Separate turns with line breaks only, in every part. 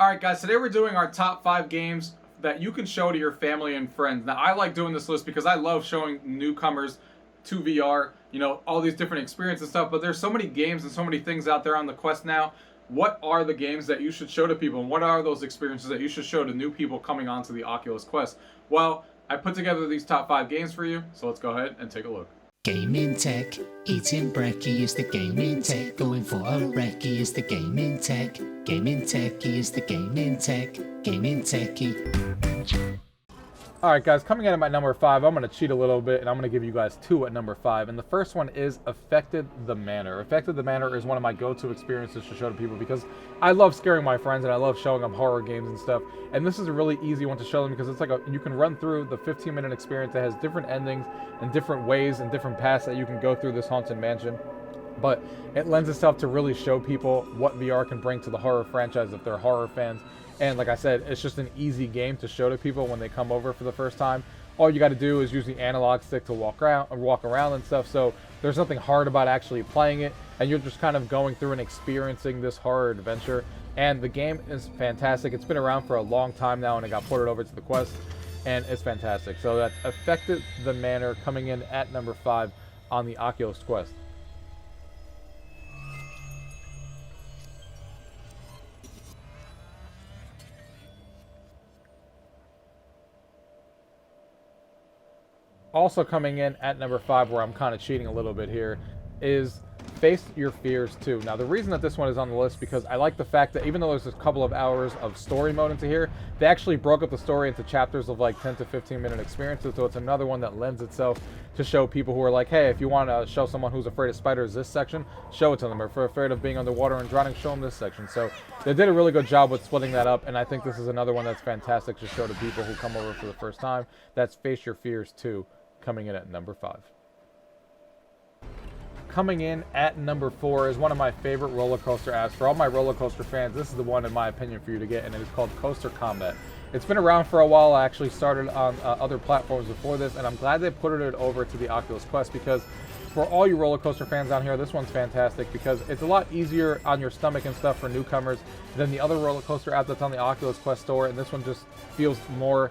Alright guys, today we're doing our top 5 games that you can show to your family and friends. Now I like doing this list because I love showing newcomers to VR, you know, all these different experiences and stuff, but there's so many games and so many things out there on the Quest now. What are the games that you should show to people, and what are those experiences that you should show to new people coming onto the Oculus Quest? Well, I put together these top 5 games for you, so let's go ahead and take a look.
Gaming tech, eating brekkie is the gaming tech, going for a recce is the gaming tech, gaming techie is the gaming tech, gaming techie.
Alright guys, coming in at my number 5, I'm going to cheat a little bit and I'm going to give you guys 2 at number 5. And the first one is Affected the Manor. Affected the Manor is one of my go-to experiences to show to people because I love scaring my friends and I love showing them horror games and stuff. And this is a really easy one to show them because it's like you can run through the 15-minute experience that has different endings and different ways and different paths that you can go through this haunted mansion. But it lends itself to really show people what VR can bring to the horror franchise if they're horror fans. And like I said, it's just an easy game to show to people when they come over for the first time. All you got to do is use the analog stick to walk around and stuff. So there's nothing hard about actually playing it, and you're just kind of going through and experiencing this horror adventure. And the game is fantastic. It's been around for a long time now, and it got ported over to the Quest, and it's fantastic. So that Affected the Manor coming in at number 5 on the Oculus Quest. Also coming in at number 5, where I'm kind of cheating a little bit here, is Face Your Fears 2. Now, the reason that this one is on the list because I like the fact that even though there's a couple of hours of story mode into here, they actually broke up the story into chapters of like 10 to 15-minute experiences, so it's another one that lends itself to show people who are like, hey, if you want to show someone who's afraid of spiders this section, show it to them. Or if they're afraid of being underwater and drowning, show them this section. So they did a really good job with splitting that up, and I think this is another one that's fantastic to show to people who come over for the first time. That's Face Your Fears 2. Coming in at number 5. Coming in at number 4 is one of my favorite roller coaster apps. For all my roller coaster fans, this is the one, in my opinion, for you to get, and it is called Coaster Combat. It's been around for a while. I actually started on other platforms before this, and I'm glad they put it over to the Oculus Quest because for all you roller coaster fans down here, this one's fantastic because it's a lot easier on your stomach and stuff for newcomers than the other roller coaster app that's on the Oculus Quest store, and this one just feels more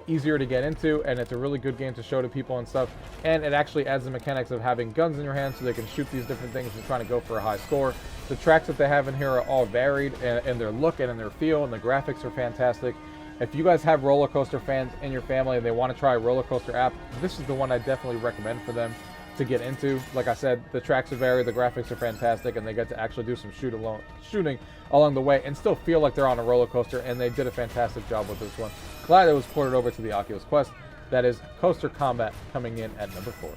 easier to get into, and it's a really good game to show to people and stuff. And it actually adds the mechanics of having guns in your hand so they can shoot these different things if you're trying to go for a high score. The tracks that they have in here are all varied in their look and in their feel, and the graphics are fantastic. If you guys have roller coaster fans in your family and they want to try a roller coaster app, this is the one I definitely recommend for them to get into. Like I said, the tracks are varied, the graphics are fantastic, and they get to actually do some shooting along the way and still feel like they're on a roller coaster, and they did a fantastic job with this one. Glad it was ported over to the Oculus Quest. That is Coaster Combat coming in at number 4.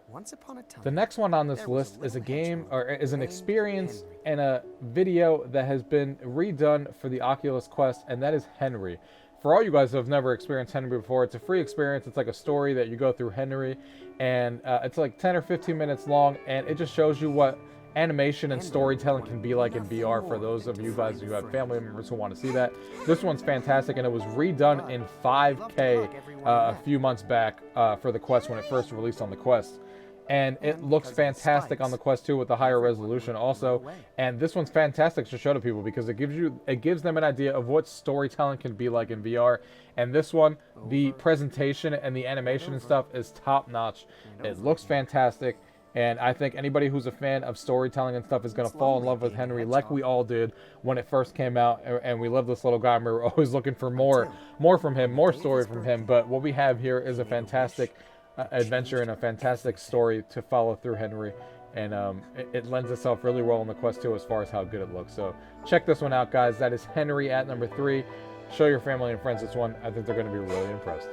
Once upon a time,
the next one on this list is a game, or is an experience and a video that has been redone for the Oculus Quest, and that is Henry. For all you guys who have never experienced Henry before, it's a free experience. It's like a story that you go through Henry, and it's like 10 or 15 minutes long, and it just shows you what animation and storytelling can be like in VR for those of you guys who have family members who want to see that. This one's fantastic, and it was redone in 5K a few months back for the Quest when it first released on the Quest. And it looks fantastic on the Quest 2 with the higher resolution also. And this one's fantastic to show to people because it gives them an idea of what storytelling can be like in VR. And this one, the presentation and the animation and stuff is top notch. It looks fantastic. And I think anybody who's a fan of storytelling and stuff is going to fall in love with Henry like we all did when it first came out. And we love this little guy, and we were always looking for more from him, more story from him. But what we have here is a fantastic adventure and a fantastic story to follow through Henry. And it lends itself really well on the Quest 2 as far as how good it looks. So check this one out, guys. That is Henry at number 3. Show your family and friends this one. I think they're going to be really impressed.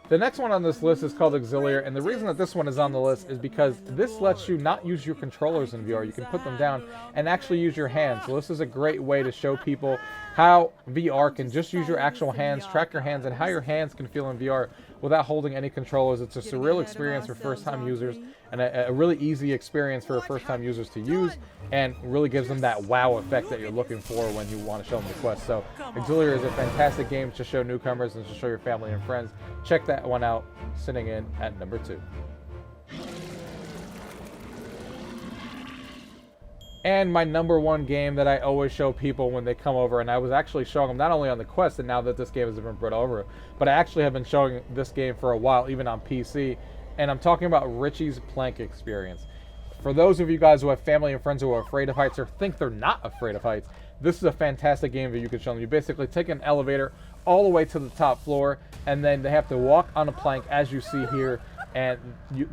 The next one on this list is called Auxiliary, and the reason that this one is on the list is because this lets you not use your controllers in VR. You can put them down and actually use your hands. So this is a great way to show people how VR can just use your actual hands, track your hands, and how your hands can feel in VR without holding any controllers. It's a surreal experience for first-time users, and a really easy experience for first-time users to use, and really gives them that wow effect that you're looking for when you want to show them the Quest. So Auxiliary is a fantastic game to show newcomers and to show your family and friends. Check that one out, sitting in at number 2. And my #1 game that I always show people when they come over, and I was actually showing them not only on the Quest and now that this game has been brought over, but I actually have been showing this game for a while, even on PC, and I'm talking about Richies Plank Experience. For those of you guys who have family and friends who are afraid of heights or think they're not afraid of heights, this is a fantastic game that you can show them. You basically take an elevator all the way to the top floor, and then they have to walk on a plank, as you see here. And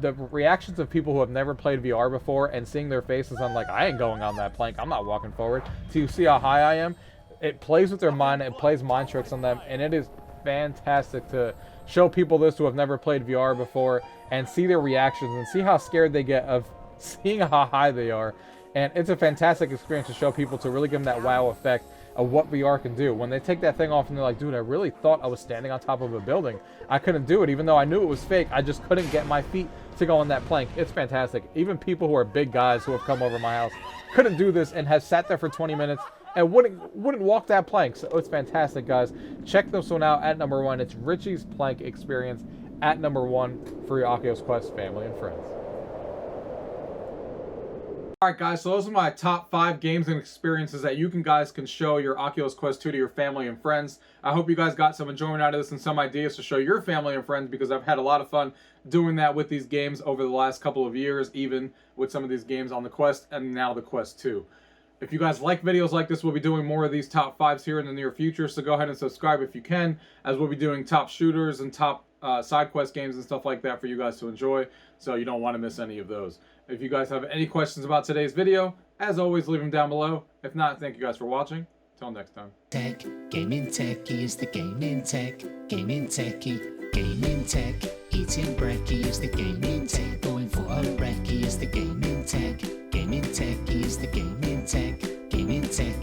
the reactions of people who have never played VR before and seeing their faces on like, I ain't going on that plank, I'm not walking forward, so you see how high I am. It plays with their mind, it plays mind tricks on them, and it is fantastic to show people this who have never played VR before and see their reactions and see how scared they get of seeing how high they are. And it's a fantastic experience to show people, to really give them that wow effect of what VR can do. When they take that thing off and they're like, dude, I really thought I was standing on top of a building. I couldn't do it, even though I knew it was fake. I just couldn't get my feet to go on that plank. It's fantastic. Even people who are big guys who have come over my house couldn't do this and have sat there for 20 minutes and wouldn't walk that plank. So it's fantastic, guys. Check this one out at #1. It's Richies Plank Experience at #1 for your Oculus Quest family and friends. Alright guys, so those are my top 5 games and experiences that you guys can show your Oculus Quest 2 to your family and friends. I hope you guys got some enjoyment out of this and some ideas to show your family and friends, because I've had a lot of fun doing that with these games over the last couple of years, even with some of these games on the Quest and now the Quest 2. If you guys like videos like this, we'll be doing more of these top 5s here in the near future, so go ahead and subscribe if you can, as we'll be doing top shooters and top side quest games and stuff like that for you guys to enjoy, so you don't want to miss any of those. If you guys have any questions about today's video, as always, leave them down below. If not, thank you guys for watching. Till next time.
Tech, gaming techie is the gaming tech, gaming techie, gaming tech. Eating brekkie is the gaming tech, going for a recce is the gaming tech, gaming techie is the gaming tech, gaming tech.